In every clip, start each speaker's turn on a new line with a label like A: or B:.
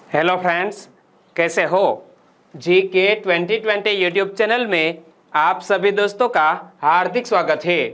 A: Hello friends, कैसे हो। जी के 2020 यूट्यूब चैनल में आप सभी दोस्तों का हार्दिक स्वागत है।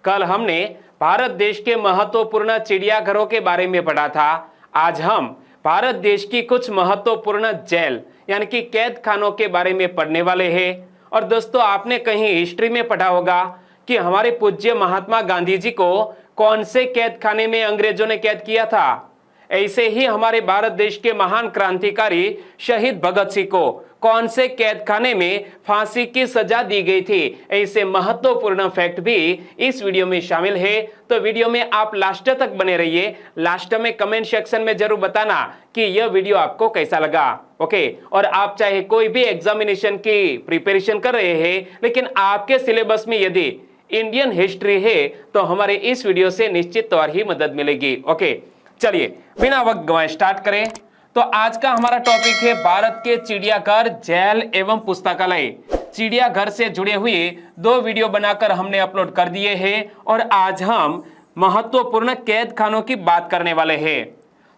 A: कल हमने भारत देश के महत्वपूर्ण चिड़ियाघरों के बारे में पढ़ा था। आज हम भारत देश की कुछ महत्वपूर्ण जेल यानी कि कैद खानों के बारे में पढ़ने वाले हैं। और दोस्तों, आपने कहीं हिस्ट्री में पढ़ा होगा कि हमारे पूज्य महात्मा गांधी जी को कौन से कैद खाने में अंग्रेजों ने कैद किया था। ऐसे ही हमारे भारत देश के महान क्रांतिकारी शहीद भगत सिंह को कौन से कैद खाने में फांसी की सजा दी गई थी। ऐसे महत्वपूर्ण फैक्ट भी इस वीडियो में शामिल है। तो वीडियो में आप लास्ट तक बने रहिए। लास्ट में कमेंट सेक्शन में जरूर बताना कि यह वीडियो आपको कैसा लगा। ओके, और आप चाहे कोई भी एग्जामिनेशन की प्रिपरेशन कर रहे हैं, लेकिन आपके सिलेबस में यदि इंडियन हिस्ट्री है तो हमारे इस वीडियो से निश्चित तौर ही मदद मिलेगी। ओके, चलिए बिना वक्त गवाए स्टार्ट करें। तो आज का हमारा टॉपिक है भारत के चिड़ियाघर, जेल एवं पुस्तकालय। चिड़ियाघर से जुड़े हुए 2 वीडियो बनाकर हमने अपलोड कर दिए हैं और आज हम महत्वपूर्ण कैद खानों की बात करने वाले हैं।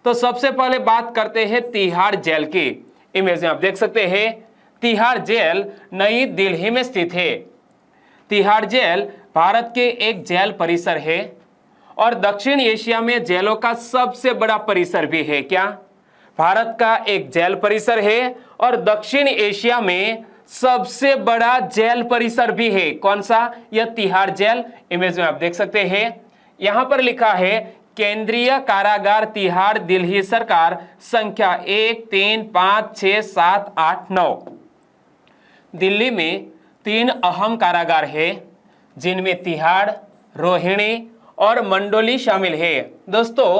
A: तो सबसे पहले बात करते हैं तिहाड़ जेल की। इमेज में आप देख सकते हैं, तिहाड़ जेल नई दिल्ली में स्थित है। तिहाड़ जेल भारत के एक जेल परिसर है और दक्षिण एशिया में जेलों का सबसे बड़ा परिसर भी है। क्या भारत का एक जेल परिसर है और दक्षिण एशिया में सबसे बड़ा जेल परिसर भी है। कौन सा? यह तिहाड़ जेल। इमेज में आप देख सकते हैं, यहां पर लिखा है केंद्रीय कारागार तिहाड़, दिल्ली सरकार, संख्या 1, 3, 5, 6, 7, 8, 9। दिल्ली में 3 अहम कारागार है जिनमें तिहाड़, रोहिणी और मंडोली शामिल है। दोस्तों,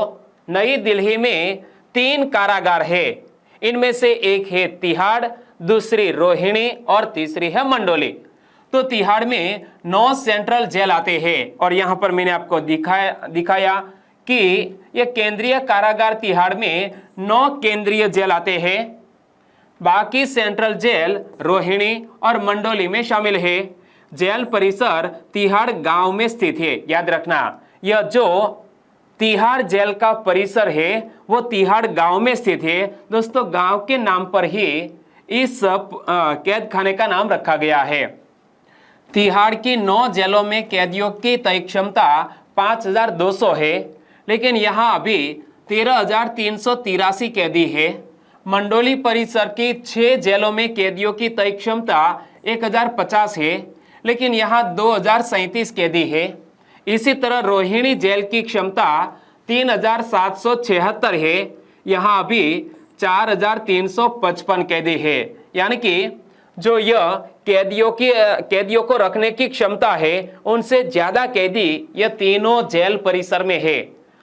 A: नई दिल्ली में 3 कारागार है। इनमें से एक है तिहाड़, दूसरी रोहिणी और तीसरी है मंडोली। तो तिहाड़ में 9 सेंट्रल जेल आते हैं और यहां पर मैंने आपको दिखाया कि यह केंद्रीय कारागार तिहाड़ में 9 केंद्रीय जेल आते हैं। बाकी सेंट्रल जेल रोहिणी और मंडोली में शामिल है। जेल परिसर तिहाड़ गांव में स्थित है। याद रखना, यह जो तिहाड़ जेल का परिसर है वो तिहाड़ गांव में स्थित है। दोस्तों, गांव के नाम पर ही इस कैद खाने का नाम रखा गया है। तिहाड़ की 9 जेलों में कैदियों की तय क्षमता 5200 है, लेकिन यहां अभी 13,383 कैदी है। मंडोली परिसर की 6 जेलों में कैदियों की तय क्षमता 1050 है, लेकिन यहां 2037 कैदी है। इसी तरह रोहिणी जेल की क्षमता 3776 है, यहां अभी 4355 कैदी है। यानी कि जो यह कैदियों को रखने की क्षमता है उनसे ज्यादा कैदी यह तीनों जेल परिसर में है।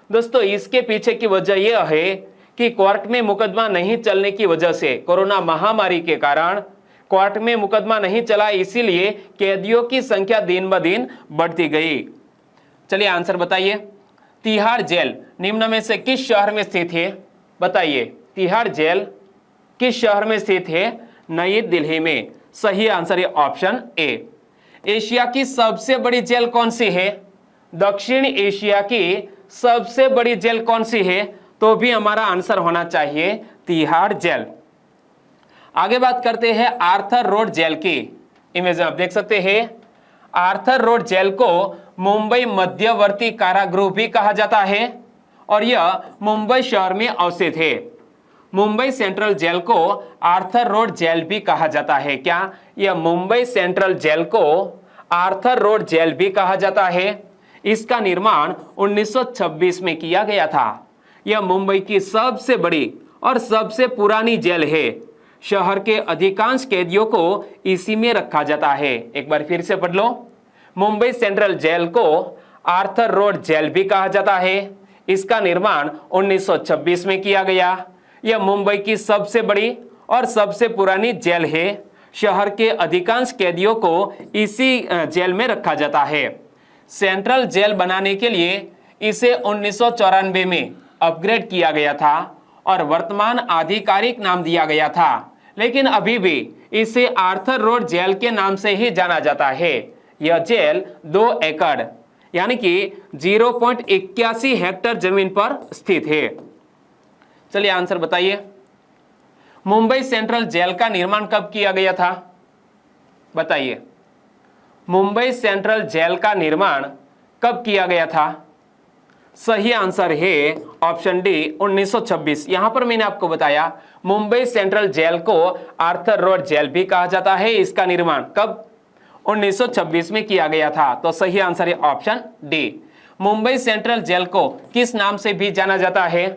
A: दोस्तों, इसके पीछे की वजह यह है कि कोर्ट में मुकदमा नहीं चलने की वजह से, कोरोना महामारी के कारण कोर्ट में मुकदमा नहीं चला, इसीलिए कैदियों की संख्या दिन ब दिन बढ़ती गई। चलिए आंसर बताइए। तिहाड़ जेल निम्न में से किस शहर में स्थित है? बताइए, तिहाड़ जेल किस शहर में स्थित है? नई दिल्ली में। सही आंसर है ऑप्शन ए। एशिया की सबसे बड़ी जेल कौन सी है? दक्षिण एशिया की सबसे बड़ी जेल कौन सी है? तो भी हमारा आंसर होना चाहिए तिहाड़ जेल। आगे बात करते हैं आर्थर रोड जेल की। इमेज में आप देख सकते हैं, आर्थर रोड जेल को मुंबई मध्यवर्ती कारागृह भी कहा जाता है और यह मुंबई शहर में अवस्थित है। मुंबई सेंट्रल जेल को आर्थर रोड जेल भी कहा जाता है। क्या यह मुंबई सेंट्रल जेल को आर्थर रोड जेल भी कहा जाता है? इसका निर्माण 1926 में किया गया था। यह मुंबई की सबसे बड़ी और सबसे पुरानी जेल है। शहर के अधिकांश कैदियों को इसी में रखा जाता है। एक बार फिर से पढ़ लो, मुंबई सेंट्रल जेल को आर्थर रोड जेल भी कहा जाता है। इसका निर्माण 1926 में किया गया। यह मुंबई की सबसे बड़ी और सबसे पुरानी जेल है। शहर के अधिकांश कैदियों को इसी जेल में रखा जाता है। सेंट्रल जेल बनाने के लिए इसे 1994 में अपग्रेड किया गया था और वर्तमान आधिकारिक नाम दिया गया था, लेकिन अभी भी इसे आर्थर रोड जेल के नाम से ही जाना जाता है। यह जेल 2 एकड़ यानी कि 0.81 हेक्टेयर जमीन पर स्थित है। चलिए आंसर बताइए। मुंबई सेंट्रल जेल का निर्माण कब किया गया था? बताइए, मुंबई सेंट्रल जेल का निर्माण कब किया गया था? सही आंसर है ऑप्शन डी 1926। यहां पर मैंने आपको बताया मुंबई सेंट्रल जेल को आर्थर रोड जेल भी कहा जाता है। इसका निर्माण कब? 1926 में किया गया था। तो सही आंसर है option D. Mumbai central jail को किस नाम से भी जाना जाता है?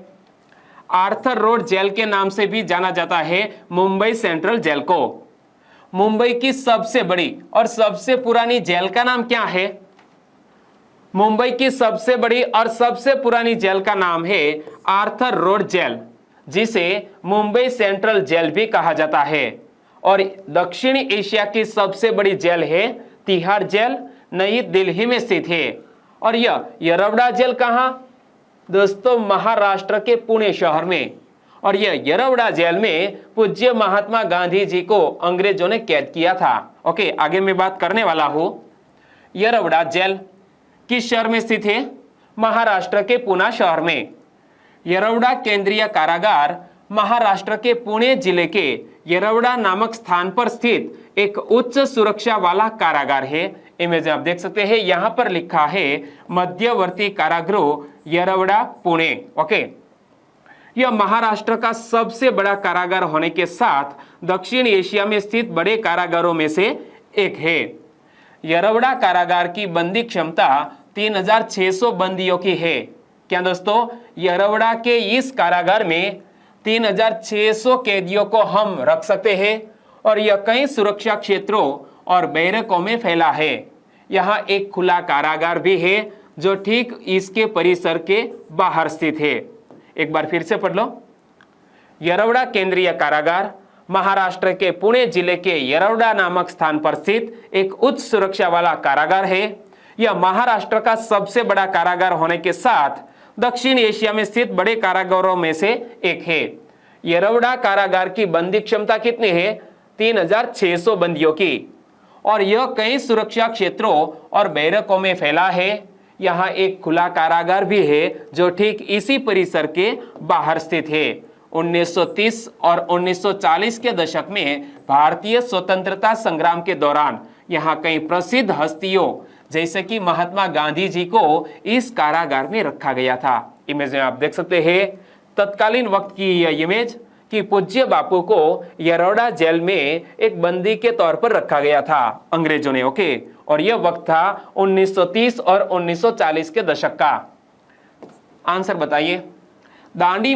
A: आर्थर रोड जेल के नाम से भी जाना जाता है मुंबई सेंट्रल जेल को। मुंबई की सबसे बड़ी और सबसे पुरानी जेल का नाम क्या है? मुंबई की सबसे बड़ी और सबसे पुरानी जेल का नाम है आर्थर रोड जेल, जिसे मुंबई सेंट्रल जेल भी कहा जाता है। और दक्षिण एशिया की सबसे बड़ी जेल है तिहाड़ जेल, नई दिल्ली में स्थित है। और यह यरवड़ा जेल कहां? दोस्तों, महाराष्ट्र के पुणे शहर में। और यह यरवड़ा जेल में पूज्य महात्मा गांधी जी को अंग्रेजों ने कैद किया था। ओके, आगे मैं बात करने वाला हूं। यरवड़ा जेल किस शहर में स्थित है? महाराष्ट्र के पुणे शहर में। यरवड़ा केंद्रीय कारागार महाराष्ट्र के पुणे जिले के यरवड़ा नामक स्थान पर स्थित एक उच्च सुरक्षा वाला कारागार है। इमेज आप देख सकते हैं, यहां पर लिखा है मध्यवर्ती कारागृह यरवड़ा पुणे। ओके, यह महाराष्ट्र का सबसे बड़ा कारागार होने के साथ दक्षिण एशिया में स्थित बड़े कारागारों में से एक है। यरवड़ा कारागार की बंदी क्षमता 3600 बंदियों की है। क्या दोस्तों? यरवड़ा के इस कारागार में 3600 कैदियों को हम रख सकते हैं और यह कई सुरक्षा क्षेत्रों और बैरकों में फैला है। यहाँ एक खुला कारागार भी है जो ठीक इसके परिसर के बाहर स्थित है। एक बार फिर से पढ़ लो। यरवड़ा केंद्रीय कारागार महाराष्ट्र के पुणे जिले के यरवड़ा नामक स्थान पर स्थित एक उच्च सुरक्षा वाला कारागार है। यह महाराष्ट्र का सबसे बड़ा कारागार होने के साथ दक्षिण एशिया में स्थित बड़े कारागारों में से एक है। यरवड़ा कारागार की बंदी क्षमता कितनी है? 3600 बंदियों की। और यह कई सुरक्षा क्षेत्रों और बैरकों में फैला है। यहाँ एक खुला कारागार भी है जो ठीक इसी परिसर के बाहर स्थित है। 1930 और 1940 के दशक में भारतीय स्वतंत्रता संग्राम के दौरान यहाँ कई प्रसिद्ध हस्तियों जैसे कि महात्मा गांधी जी को इस कारागार में रखा गया था। इमेज में आप देख सकते हैं तत्कालीन वक्त की यह इमेज कि पूज्य बापू को यरवड़ा जेल में एक बंदी के तौर पर रखा गया था अंग्रेजों ने। ओके, और यह वक्त था 1930 और 1940 के दशक का। आंसर बताइए। दांडी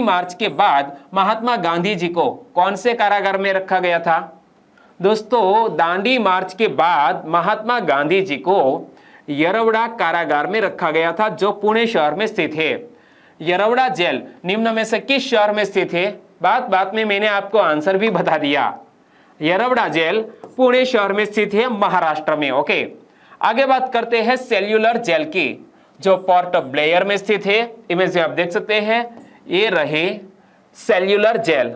A: मार्च के बाद महात्मा गांधी जी को कौन से कारागार में रखा गया था? दोस्तों, दांडी मार्च के बाद महात्मा गांधी जी को यरवड़ा कारागार में रखा गया था जो पुणे शहर में स्थित है। यरवड़ा जेल निम्न में से किस शहर में स्थित है? बात में मैंने आपको आंसर भी बता दिया। यरवड़ा जेल पुणे शहर में स्थित है महाराष्ट्र में। ओके, आगे बात करते हैं सेल्यूलर जेल की जो पोर्ट ब्लेयर में स्थित है। इमेज में आप देख सकते हैं ये रहे सेल्यूलर जेल,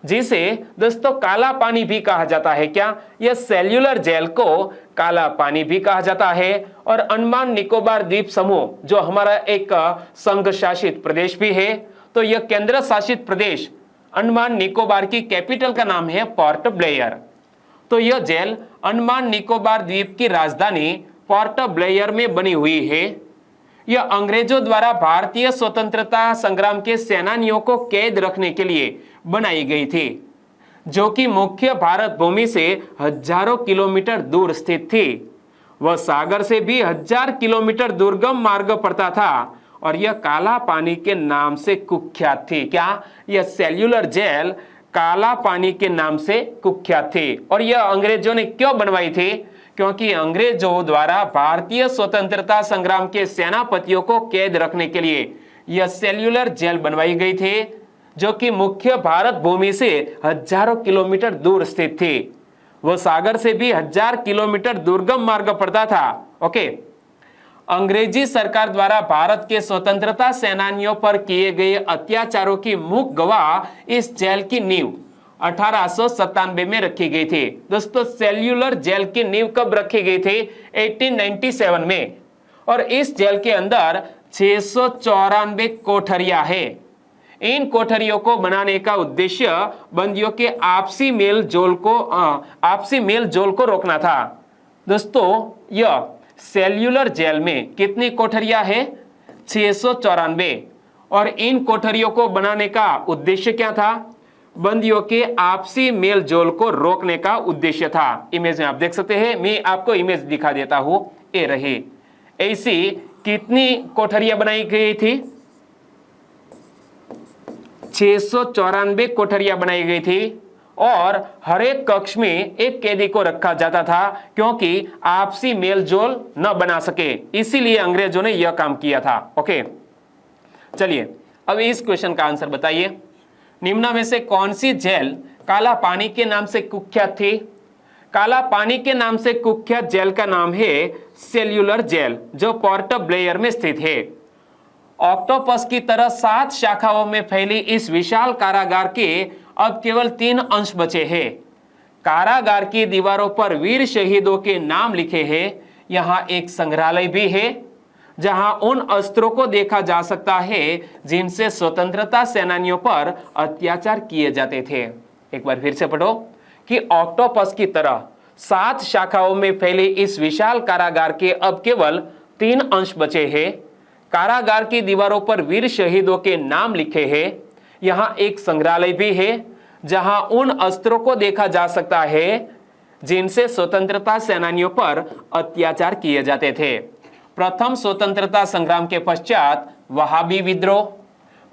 A: जिसे दोस्तों काला पानी भी कहा जाता है। क्या? यह सेल्यूलर जेल को काला पानी भी कहा जाता है। और अंडमान निकोबार द्वीप समूह जो हमारा एक संघ शासित प्रदेश भी है, तो यह केंद्र शासित प्रदेश अंडमान निकोबार की कैपिटल का नाम है पोर्ट ब्लेयर। तो यह जेल अंडमान निकोबार द्वीप की राजधानी पोर्ट ब्लेयर में बनी हुई है। यह अंग्रेजों द्वारा भारतीय स्वतंत्रता संग्राम के सेनानियों को कैद रखने के लिए बनाई गई थी, जो कि मुख्य भारत भूमि से हजारों किलोमीटर दूर स्थित थी। वह सागर से भी 1000 किलोमीटर दुर्गम मार्ग पड़ता था और यह काला पानी के नाम से कुख्यात थी। क्या? यह सेल्यूलर जेल काला पानी के नाम से कुख्यात थी। और यह अंग्रेजों ने क्यों बनवाई थी? क्योंकि अंग्रेजों द्वारा भारतीय स्वतंत्रता संग्राम के सेनापतियों को कैद रखने के लिए यह सेल्यूलर जेल बनवाई गई थी, जो कि मुख्य भारत भूमि से हजारों किलोमीटर दूर स्थित थी। वह सागर से भी 1000 किलोमीटर दुर्गम मार्ग पड़ता था। ओके, अंग्रेजी सरकार द्वारा भारत के स्वतंत्रता सेनानियों पर किए गए अत्याचारों की मुख्य गवाह इस जेल की नींव 1897 में रखी गई थी। दोस्तों, सेल्यूलर जेल की नींव कब रखी गई थी? 1897 में। और इस जेल के अंदर 694 कोठरियां है। इन कोठरियों को बनाने का उद्देश्य बंदियों के आपसी मेल जोल को रोकना था। दोस्तों यह सेल्यूलर जेल में कितनी कोठरियां हैं? 694। और इन कोठरियों को बनाने का उद्देश्य क्या था? बंदियों के आपसी मेल जोल को रोकने का उद्देश्य था। इमेज में आप देख सकते हैं, मैं आपको इमेज दिखा देता हूं, ये रही। ऐसी कितनी कोठरियां बनाई गई थी? 694 कोठरियां बनाई गई थी और हर एक कक्ष में एक कैदी को रखा जाता था, क्योंकि आपसी मेल जोल न बना सके, इसीलिए अंग्रेजों ने यह काम किया था। ओके, चलिए अब इस क्वेश्चन का आंसर बताइए। निम्न में से कौन सी जेल काला पानी के नाम से कुख्यात थी? काला पानी के नाम से कुख्यात जेल का नाम है सेल्यूलर जेल, जो पोर्ट ब्लेयर में स्थित है। ऑक्टोपस की तरह 7 शाखाओं में फैली इस विशाल कारागार के अब केवल 3 अंश बचे हैं। कारागार की दीवारों पर वीर शहीदों के नाम लिखे हैं। यहां एक संग्रहालय भी है, जहां उन अस्त्रों को देखा जा सकता है जिनसे स्वतंत्रता सेनानियों पर अत्याचार किए जाते थे। एक बार फिर से पढ़ो कि ऑक्टोपस की तरह 7 शाखाओं में फैले इस विशाल कारागार के अब केवल 3 अंश बचे हैं। कारागार की दीवारों पर वीर शहीदों के नाम लिखे हैं। यहां एक संग्रहालय भी है, जहां उन अस्त्रों को देखा जा सकता है जिनसे स्वतंत्रता सेनानियों पर अत्याचार किए जाते थे। प्रथम स्वतंत्रता संग्राम के पश्चात वहाबी विद्रोह,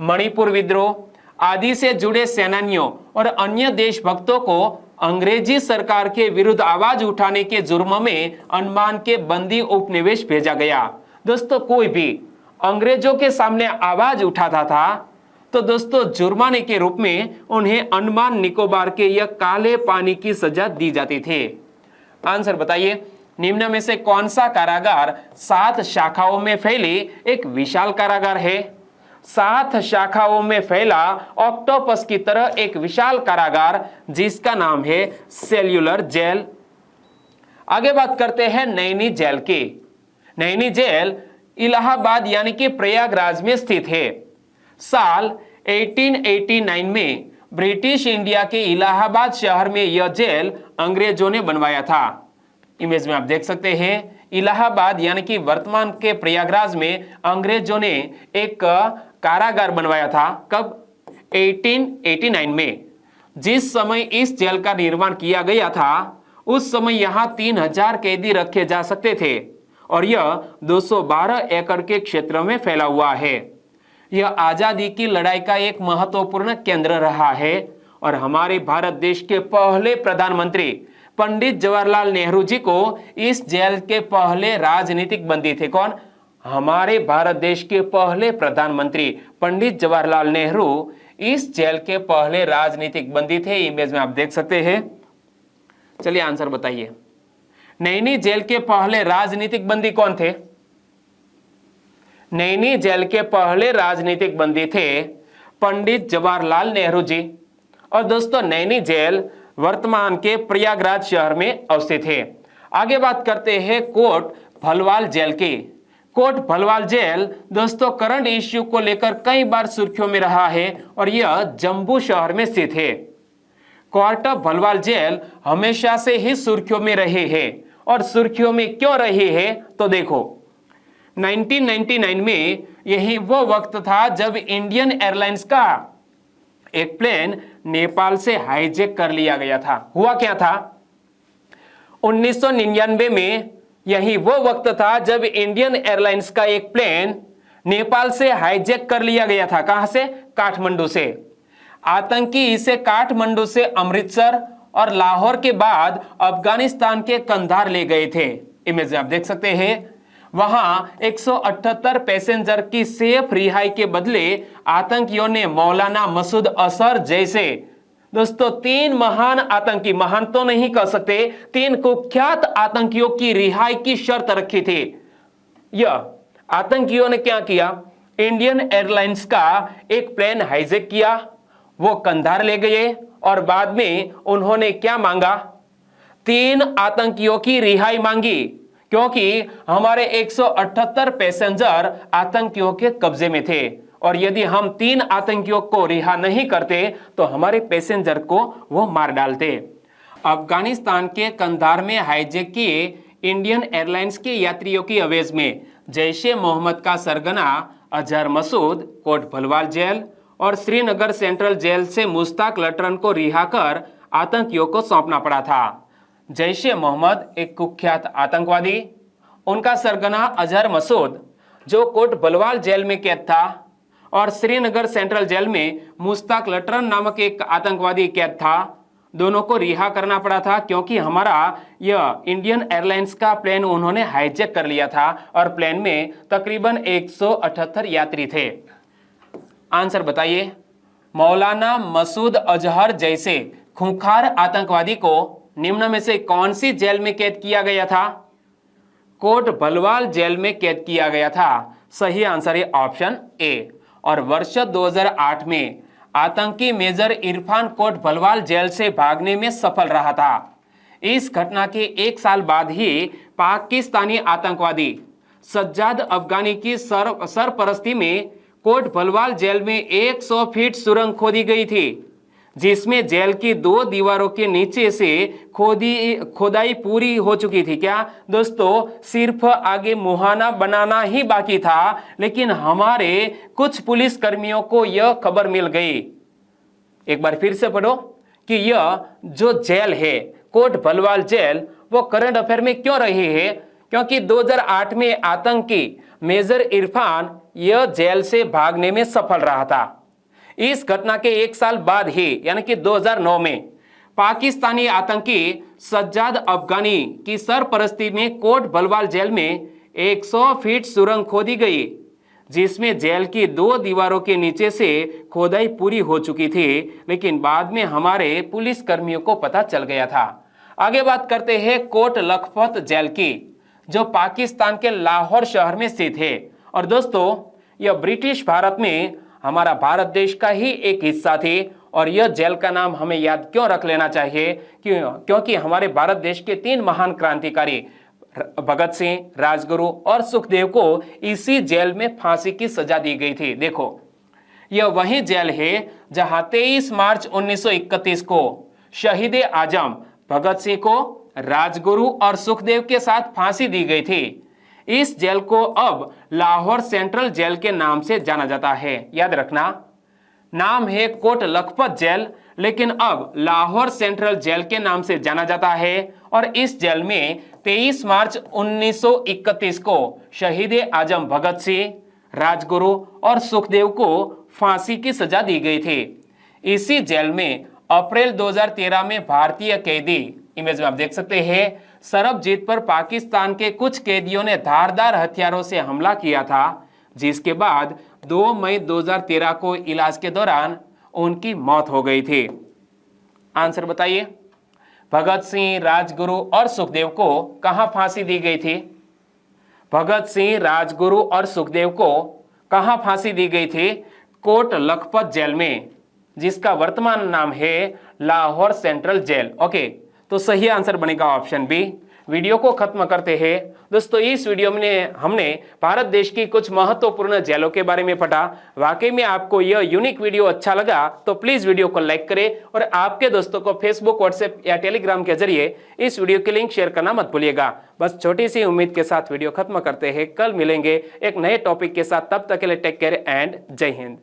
A: मणिपुर विद्रोह आदि से जुड़े सेनानियों और अन्य देशभक्तों को अंग्रेजी सरकार के विरुद्ध आवाज उठाने के जुर्म में अंडमान के बंदी उपनिवेश भेजा गया। दोस्तों कोई भी अंग्रेजों के सामने आवाज उठाता था तो दोस्तों जुर्माने के रूप में उन्हें अंडमान निकोबार के यह काले पानी की सजा दी जाती थी। आंसर बताइए, निम्न में से कौन सा कारागार 7 शाखाओं में फैली एक विशाल कारागार है? 7 शाखाओं में फैला ऑक्टोपस की तरह एक विशाल कारागार जिसका नाम है सेल्यूलर जेल। आगे बात करते हैं नैनी जेल की। नैनी जेल इलाहाबाद यानी कि प्रयागराज में स्थित है। साल 1889 में ब्रिटिश इंडिया के इलाहाबाद शहर में यह जेल अंग्रेजों ने बनवाया था। इमेज में आप देख सकते हैं, इलाहाबाद यानी कि वर्तमान के प्रयागराज में अंग्रेजों ने एक कारागार बनवाया था। कब? 1889 में। जिस समय इस जेल का निर्माण किया गया था उस समय यहां 3000 कैदी रखे जा सकते थे और यह 212 एकड़ के क्षेत्र में फैला हुआ है। यह आजादी की लड़ाई का एक महत्वपूर्ण केंद्र रहा है और हमारे भारत देश के पहले प्रधानमंत्री पंडित जवाहरलाल नेहरू जी को इस जेल के पहले राजनीतिक बंदी थे। कौन? हमारे भारत देश के पहले प्रधानमंत्री पंडित जवाहरलाल नेहरू इस जेल के पहले राजनीतिक बंदी थे। इमेज में आप देख सकते हैं। चलिए आंसर बताइए, नैनी जेल के पहले राजनीतिक बंदी कौन थे? नैनी जेल के पहले राजनीतिक बंदी थे पंडित जवाहरलाल नेहरू जी। और दोस्तों नैनी जेल वर्तमान के प्रयागराज शहर में अवस्थित है। आगे बात करते हैं कोट भलवाल जेल की। कोट भलवाल जेल दोस्तों करंट इश्यू को लेकर कई बार सुर्खियों में रहा है और यह जम्मू शहर में स्थित है। कोट भलवाल जेल हमेशा से ही सुर्खियों में रहे हैं और सुर्खियों में क्यों रहे हैं तो देखो, 1999 में यही वो वक्त था जब इंडियन एयरलाइंस का एक प्लेन नेपाल से हाईजैक कर लिया गया था। हुआ क्या था? 1999 में यही वो वक्त था जब इंडियन एयरलाइंस का एक प्लेन नेपाल से हाईजैक कर लिया गया था। कहां से? काठमांडू से। आतंकी इसे काठमांडू से अमृतसर और लाहौर के बाद अफगानिस्तान के कंधार ले गए थे। इमेज आप देख सकते हैं। वहां 178 पैसेंजर की सेफ रिहाई के बदले आतंकियों ने मौलाना मसूद अजहर जैसे दोस्तों 3 महान आतंकी, महान तो नहीं कह सकते, 3 कुख्यात आतंकियों की रिहाई की शर्त रखी थी। यह आतंकियों ने क्या किया? इंडियन एयरलाइंस का एक प्लेन हाईजैक किया, वो कंधार ले गए और बाद में उन्होंने क्या मांगा? 3 आतंकियों की रिहाई मांगी, क्योंकि हमारे 178 पैसेंजर आतंकियों के कब्जे में थे और यदि हम 3 आतंकियों को रिहा नहीं करते तो हमारे पैसेंजर को वो मार डालते। अफगानिस्तान के कंधार में हाईजैक किए इंडियन एयरलाइंस के यात्रियों की अवेज में जैश ए मोहम्मद का सरगना अजहर मसूद कोट भलवाल जेल और श्रीनगर सेंट्रल जेल से मुश्ताक लटरन को रिहा कर आतंकियों को सौंपना पड़ा था। जैश ए मोहम्मद एक कुख्यात आतंकवादी, उनका सरगना अजहर मसूद जो कोट भलवाल जेल में कैद था और श्रीनगर सेंट्रल जेल में मुश्ताक लटरन नामक एक आतंकवादी कैद था, दोनों को रिहा करना पड़ा था क्योंकि हमारा यह इंडियन एयरलाइंस का प्लेन उन्होंने हाईजैक कर लिया था और प्लेन में तकरीबन 178 यात्री थे। आंसर बताइए, मौलाना मसूद अजहर जैसे खूंखार आतंकवादी को निम्न में से कौन सी जेल में कैद किया गया था? कोट भलवाल जेल में कैद किया गया था। सही आंसर है ऑप्शन ए। और वर्ष 2008 में आतंकी मेजर इरफान कोट भलवाल जेल से भागने में सफल रहा था। इस घटना के 1 साल बाद ही पाकिस्तानी आतंकवादी सज्जाद अफगानी की सरपरस्ती में कोट भलवाल जेल में 100 फीट सुरंग खोदी गई थी, जिसमें जेल की 2 दीवारों के नीचे से खोदाई पूरी हो चुकी थी। क्या दोस्तों, सिर्फ आगे मुहाना बनाना ही बाकी था, लेकिन हमारे कुछ पुलिस कर्मियों को यह खबर मिल गई। एक बार फिर से पढ़ो कि यह जो जेल है कोट भलवाल जेल, वो करंट अफेयर में क्यों रही है? क्योंकि 2008 में आतंकी मेजर इरफान यह जेल से भागने में सफल रहा था। इस घटना के 1 साल बाद ही यानी कि 2009 में पाकिस्तानी आतंकी सज्जाद अफगानी की सरपरस्ती में कोट भलवाल जेल में 100 फीट सुरंग खोदी गई, जिसमें जेल की 2 दीवारों के नीचे से खोदाई पूरी हो चुकी थी, लेकिन बाद में हमारे पुलिस कर्मियों को पता चल गया था। आगे बात करते हैं कोट लखपत जेल की, जो पाकिस्तान के लाहौर शहर में स्थित है। और दोस्तों, यह ब्रिटिश भारत में हमारा भारत देश का ही एक हिस्सा थी। और यह जेल का नाम हमें याद क्यों रख लेना चाहिए? क्योंकि हमारे भारत देश के 3 महान क्रांतिकारी भगत सिंह, राजगुरु और सुखदेव को इसी जेल में फांसी की सजा दी गई थी। देखो, यह वही जेल है जहां 23 मार्च 1931 को शहीद आजम भगत सिंह को राजगुरु और सुखदेव के साथ फांसी दी गई थी। इस जेल को अब लाहौर सेंट्रल जेल के नाम से जाना जाता है। याद रखना, नाम है कोट लखपत जेल, लेकिन अब लाहौर सेंट्रल जेल के नाम से जाना जाता है। और इस जेल में 23 मार्च 1931 को शहीद आजम भगत सिंह, राजगुरु और सुखदेव को फांसी की सजा दी गई थी। इसी जेल में अप्रैल 2013 में भारतीय कैदी, इमेज में आप देख सकते हैं, सरबजीत पर पाकिस्तान के कुछ कैदियों ने धारदार हथियारों से हमला किया था, जिसके बाद 2 मई 2013 को इलाज के दौरान उनकी मौत हो गई थी। आंसर बताइए, भगत सिंह, राजगुरु और सुखदेव को कहां फांसी दी गई थी? भगत सिंह, राजगुरु और सुखदेव को कहां फांसी दी गई थी? कोट लखपत जेल में, जिसका वर्तमान नाम है लाहौर सेंट्रल जेल। ओके, तो सही आंसर बनेगा ऑप्शन बी। वीडियो को खत्म करते हैं दोस्तों। इस वीडियो में हमने भारत देश की कुछ महत्वपूर्ण जेलों के बारे में पढ़ा। वाकई में आपको यह यूनिक वीडियो अच्छा लगा तो प्लीज वीडियो को लाइक करें और आपके दोस्तों को फेसबुक, व्हाट्सएप या टेलीग्राम के जरिए इस वीडियो की लिंक शेयर करना मत भूलिएगा। बस छोटी सी उम्मीद के साथ वीडियो खत्म करते हैं। कल मिलेंगे एक नए टॉपिक के साथ, तब तक के लिए टेक केयर एंड जय हिंद।